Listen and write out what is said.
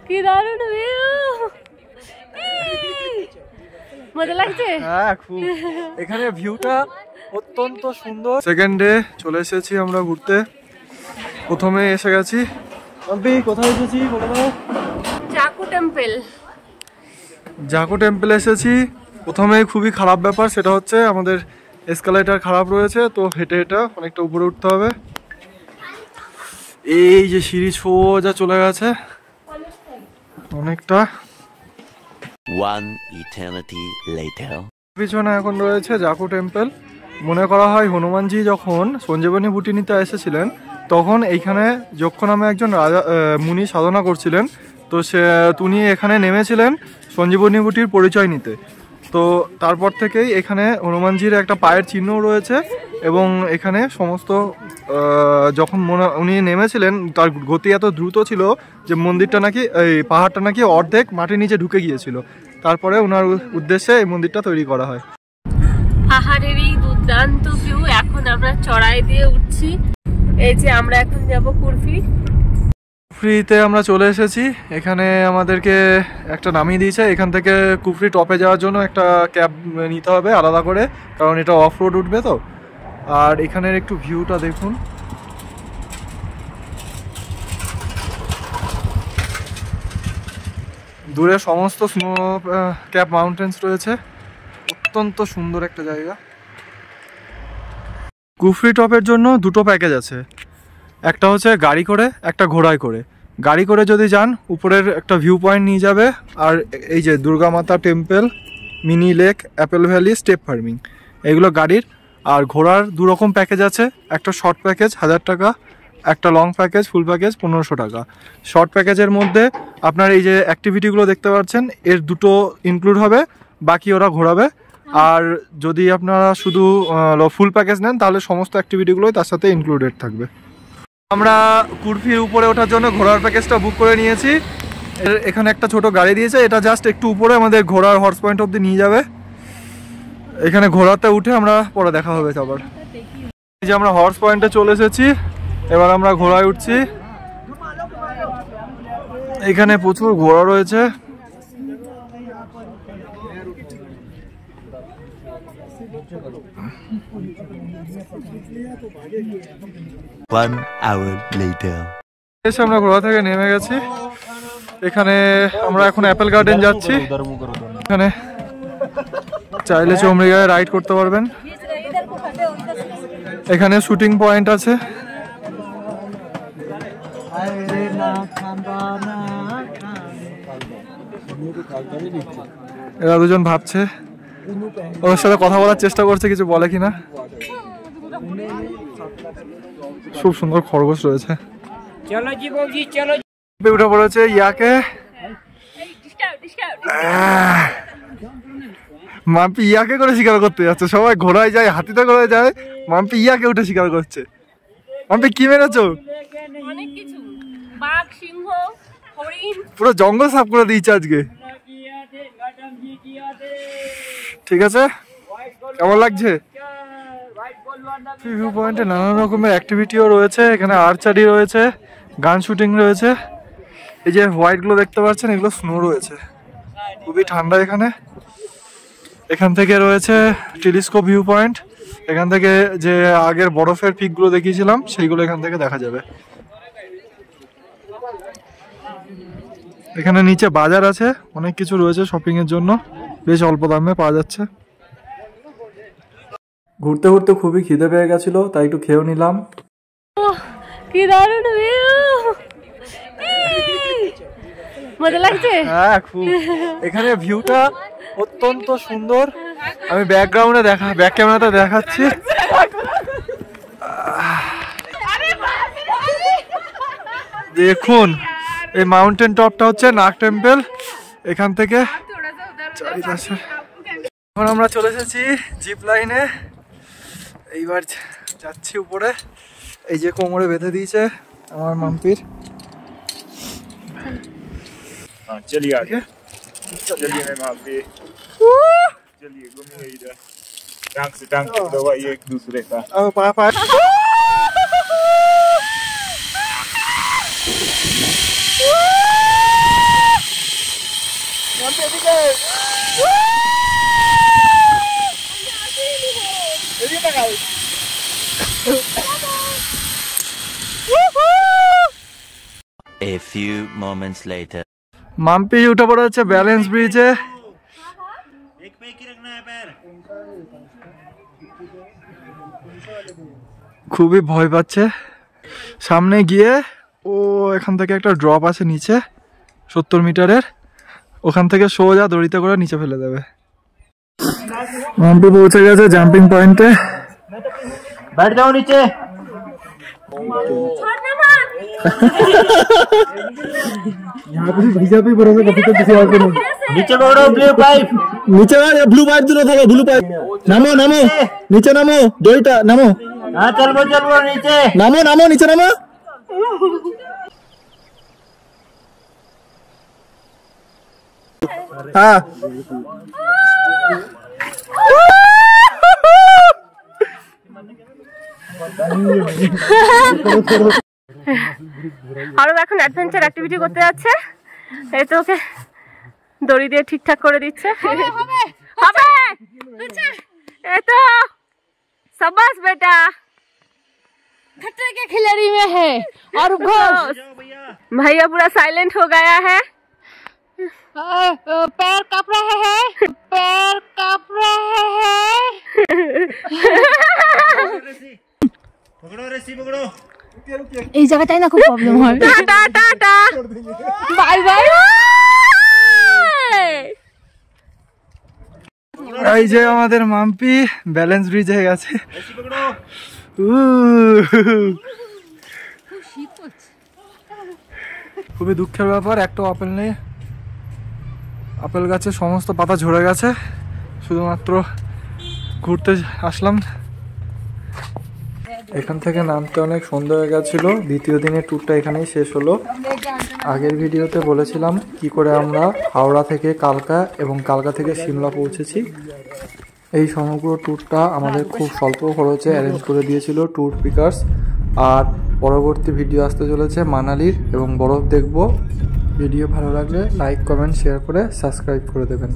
কি দারুণ ভিউ, মজা লাগছে। হ্যাঁ খুব, এখানে ভিউটা অত্যন্ত সুন্দর। সেকেন্ড ডে চলে এসেছি আমরা ঘুরতে। প্রথমে এসে গেছি, কোথায় এসেছি বলে দাও? জাকু টেম্পল। জাকু টেম্পলে এসেছি। প্রথমে খুবই খারাপ ব্যাপার, সেটা হচ্ছে আমাদের এসকালেটর খারাপ রয়েছে, তো হেঁটে হেঁটে অনেকটা উপরে উঠতে হবে। এই যে সিঁড়ি সোজা চলে গেছে অনেকটা। পিছনে এখন রয়েছে জাকু টেম্পল। মনে করা হয় হনুমানজি যখন সঞ্জীবনী বুটি নিতে এসেছিলেন, তখন এইখানে যখন নামে একজন রাজা মুনি সাধনা করছিলেন, তো তিনি এখানে নেমেছিলেন সঞ্জীবনী বুটির পরিচয় নিতে। তো তারপর থেকেই এখানে হনুমানজির একটা পায়ের চিহ্ন রয়েছে, এবং এখানে সমস্ত যখন উনি নেমেছিলেন তার গতি এত দ্রুত ছিল যে মন্দিরটা নাকি, এই পাহাড়টা নাকি অর্ধেক মাটির নিচে ঢুকে গিয়েছিল। তারপরে ওনার উদ্দেশ্যে এই মন্দিরটা তৈরি করা হয়। পাহাড়েরই দুর্দান্ত ভিউ। এখন আমরা চড়াই দিয়ে উঠছি। এই যে আমরা এখন যাব কুরফি। কুফরিতে আমরা চলে এসেছি। এখানে আমাদেরকে একটা নামিয়ে দিয়েছে। এখান থেকে কুফরি টপে যাওয়ার জন্য একটা ক্যাব নিতে হবে আলাদা করে, কারণ এটা অফ রোড উঠবে তো। আর এখানের একটু ভিউটা দেখুন, দূরে সমস্ত স্নো ক্যাপ মাউন্টেন্স রয়েছে। অত্যন্ত সুন্দর একটা জায়গা। কুফরি টপের জন্য দুটো প্যাকেজ আছে, একটা হচ্ছে গাড়ি করে, একটা ঘোড়ায় করে। গাড়ি করে যদি যান উপরের একটা ভিউ পয়েন্ট নিয়ে যাবে, আর এই যে দুর্গা মাতা temple, mini lake, Apple valley, step farming, এগুলো গাড়ির। আর ঘোড়ার দুরকম প্যাকেজ আছে, একটা শর্ট প্যাকেজ 1000 টাকা, একটা লং প্যাকেজ ফুল প্যাকেজ 1500 টাকা। শর্ট প্যাকেজের মধ্যে আপনার এই যে অ্যাক্টিভিটিগুলো দেখতে পাচ্ছেন, এর দুটো ইনক্লুড হবে, বাকি ওরা ঘোরাবে। আর যদি আপনারা শুধু ফুল প্যাকেজ নেন তাহলে সমস্ত অ্যাক্টিভিটিগুলোই তার সাথে ইনক্লুডেড থাকবে। আমরা কুরফির উপরে ওঠার জন্য ঘোড়ার প্যাকেজটা বুক করে নিয়েছি। এখানে একটা ছোট গাড়ি দিয়েছে, এটা জাস্ট একটু উপরে আমাদের ঘোড়ার হর্স পয়েন্ট অবধি নিয়ে যাবে। এখানে ঘোড়াতে উঠে আমরা পরে দেখা হবে আবার। এই যে আমরা হর্স পয়েন্টে চলে এসেছি, এবার আমরা ঘোড়ায় উঠছি। এখানে প্রচুর ঘোড়া রয়েছে। এসে আমরা ঘোড়া থেকে নেমে গেছি। এখানে আমরা এখন অ্যাপেল গার্ডেন যাচ্ছি। এখানে চাইলে চমড়িগায় রাইড করতে পারবেন। এখানে শুটিং পয়েন্ট আছে। এরা দুজন ভাবছে, ওর সাথে কথা বলার চেষ্টা করছে, কিছু বলে কিনা। খুব সুন্দর খরগোশ রয়েছে। উঠে পড়েছে ইয়াকে। মাম্পি ইয়াকে করে শিকার করতে যাচ্ছে। সবাই ঘোড়ায় যায়, হাতিতে করে যায়, মাম্পি ইয়াকে উঠে শিকার করছে। মাম্পি কি মেরেছো? পুরো জঙ্গল সাফ করে দিয়েছে আজকে। ঠিক আছে, কেমন লাগছে? ভিউ পয়েন্টে নানান রকমের অ্যাক্টিভিটিও রয়েছে। এখানে আর্চারি রয়েছে, গান শুটিং রয়েছে। এই যে হোয়াইটগুলো দেখতে পাচ্ছেন, এগুলো স্নো রয়েছে। খুবই ঠান্ডা এখানে। এখান থেকে রয়েছে টেলিস্কোপ ভিউ পয়েন্ট। এখান থেকে যে আগের বরফের পিকগুলো দেখিয়েছিলাম সেইগুলো এখান থেকে দেখা যাবে। এখানে নিচে বাজার আছে, অনেক কিছু রয়েছে শপিং এর জন্য, বেশ অল্প দামে পাওয়া যাচ্ছে। ঘুরতে ঘুরতে খুবই খিদে পেয়ে গেছিল, তাই একটু খেয়েও নিলাম। কি দারুণ ভিউ, মজা লাগছে। হ্যাঁ খুব, এখানে ভিউটা অত্যন্ত সুন্দর। আমি ব্যাক ক্যামেরাতে দেখাচ্ছি। দেখুন, এই মাউন্টেন টপটা হচ্ছে নাগ টেম্পল। এখান থেকে চারিপাশে। এখন আমরা চলে এসেছি জিপ লাইনে। এইবার যাচ্ছি উপরে। এই যে কোমরে বেঁধে দিয়েছে আমার মাম্পির। टांग से टांग दबाइए एक दूसरे का। A few moments later. Mampi উঠে পড়ে হচ্ছে ব্যালেন্স ব্রিজে। एक पे की रखना है पैर। খুবই ভয় পাচ্ছে। সামনে গিয়ে ও এখান থেকে একটা ড্রপ আছে নিচে 70 মিটারের, ওখান থেকে সোজা দড়িতে করে নিচে ফেলে দেবে। মাম্পি পৌঁছে গেছে জাম্পিং পয়েন্টে। बैठ जाओ नीचे। यहाँ पे भैया भी भरोसा कभी तो किसी और को नहीं। नीचे बढ़ो ब्लू पाइप। नीचे ब्लू पाइप दूर था, ब्लू पाइप। नामो नामो नीचे नामो, दड़ीटा नामो। हाँ चल वो नीचे। नामो नामो नीचे नामो। हाँ আরো এখন অ্যাডভেঞ্চার অ্যাক্টিভিটি করতে যাচ্ছে। এই তো ওকে দড়ি দিয়ে ঠিকঠাক করে দিচ্ছে। হবে এই তো शाबाश बेटा, खतरे के खिलाड़ी में है। और भैया पूरा साइलेंट हो गया है। पैर कांप रहे हैं, पैर कांप रहे हैं। पकड़ो रस्सी पकड़ो। এই জায়গাটাই না খুব প্রবলেম হয়। Tata tata bye bye. এই যে আমাদের মাম্পি ব্যালেন্স ব্রিজ হয়ে গেছে। रस्सी पकड़ो। খুবই দুঃখের ব্যাপার, একটা আপেল নেই। আপেল গাছে সমস্ত পাতা ঝরে গেছে, শুধুমাত্র ঘুরতে আসলাম। এখান থেকে নামতে অনেক সন্ধ্যা হয়ে গেছিল। দ্বিতীয় দিনের ট্যুরটা এখানেই শেষ হলো। আগের ভিডিওতে বলেছিলাম কি করে আমরা হাওড়া থেকে কালকা এবং কালকা থেকে সিমলা পৌঁছেছি। এই সমগ্র ট্যুরটা আমাদের খুব স্বল্প খরচে অ্যারেঞ্জ করে দিয়েছিল ট্যুর পিকার্স। আর পরবর্তী ভিডিও আসতে চলেছে মানালির এবং বরফ দেখব। ভিডিও ভালো লাগলে লাইক কমেন্ট শেয়ার করে সাবস্ক্রাইব করে দেবেন।